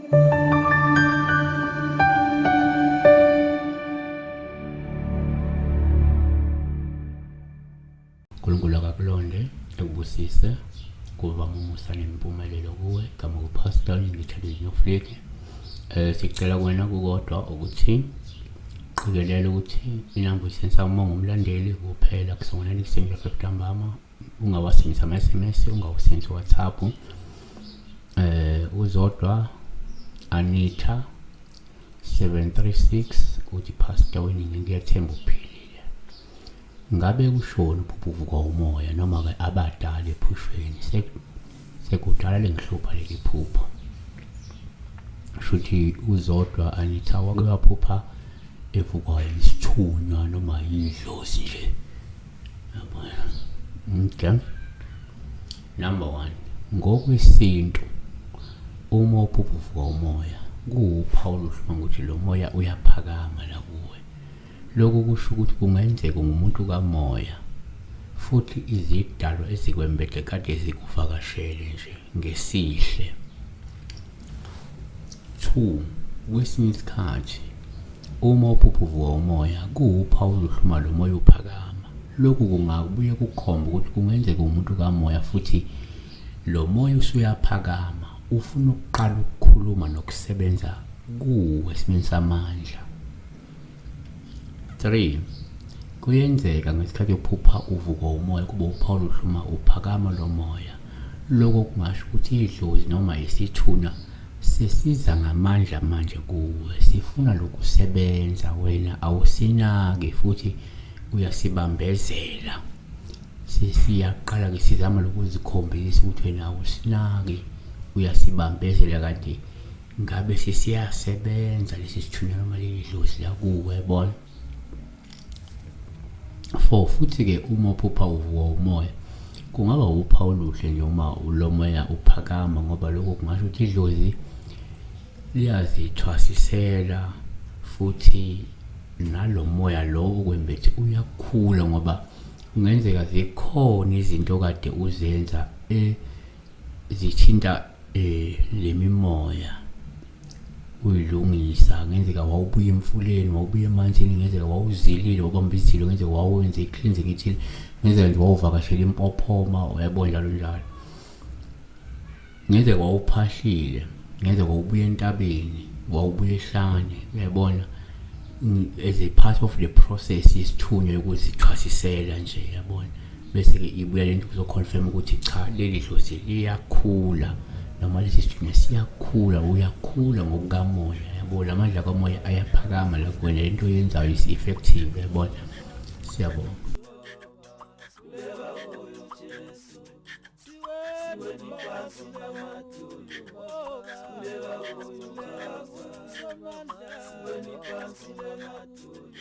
uNkulunkulu akakulonde ekubusise kuba umusa nempumelelo kuwe kama kupastor ngithanda nyofleke. Sicela kuwena kukodwa ukuthi qikelela ukuthi inamba usensa uma ngumlandeli kuphela kusongona nisemja ntambama ungawasebenzisa ama-SMS ungawusebenzisa WhatsApp. Uzodwa Anita 736 uthi pastor weningi ngiyathemba uphilile. Ngabe kushona uphuphuka umoya noma ke abadala ephushweni sekudala lengihlupha leli phupho. Shuthi uzodwa Anita wake waphupha evukwa isithunywa noma idlozi nje. Yabona. Okay. Number 1. Ngokwesintu uma uphuphuka umoya kuwuphawu oluhluma ukuthi lo moya uyaphakama la kuwe. Lokho kusho ukuthi kungenzeka ngumuntu kamoya futhi izidalwa ezikwembethe kade zikuvakashele nje ngesihle. 2. Kwesinye isikhathi uma uphuphuka umoya kuwuphawu oluhluma lo moya uphakama. Lokhu kungabuye kukhomba ukuthi kungenzeka umuntu kamoya futhi lo moya usuyaphakama ufuna ukuqala ukukhuluma nokusebenza kuwe esimeni samandla. 3. Kuyenzeka ngesikhathi uphupha uvuka umoya kuba uphawu oluhluma uphakama lo moya. Lokho kungasho ukuthi idlozi noma isithunywa sesiza ngamandla manje kuwe, sifuna lokusebenza, wena awusinaki futhi uyasibambezela. Siyaqala ke sizama lokuzikhombisa ukuthi wena awusinaki, uyasibambezela kanti ngabe sesiyasebenza lesi sithunywa noma leli dlozi la kuwe, yabona. 4. Futhi ke uma uphupha uvuka umoya kungaba uphawu oluhle nje uma lo moya uphakama, ngoba lokho kungasho ukuthi idlozi liyazithwasisela futhi nalo moya lo okwembethe uyakhula, ngoba kungenzeka zikhona izinto kade uzenza zithinta lemimoya uyilungisa. Ngenzeka wawubuya emfuleni, wawubuya emanzini, ngenzeka wawuzilile wabamba izilo, ngenzeka wawenza i-cleansing ithile, ngenzeka nje wawuvakashela impophoma, uyabona njalo njalo. Ngenzeka wawuphahlile, ngenzeka wawubuya entabeni, wawubuya ehlane, uyabona. As a part of the process yesithunywa yokuzithwasisela nje, yabona. Bese ke ibuya lento kuzoconfirm ukuthi cha leli dlozi liyakhula noma lesi sithunywa siyakhula, uyakhula ngokukamoya, yabona. Amandla kamoya ayaphakama la kuwena, lento yenzayo is effective, yabona. Siyabonga. Siweni phansi lemathulu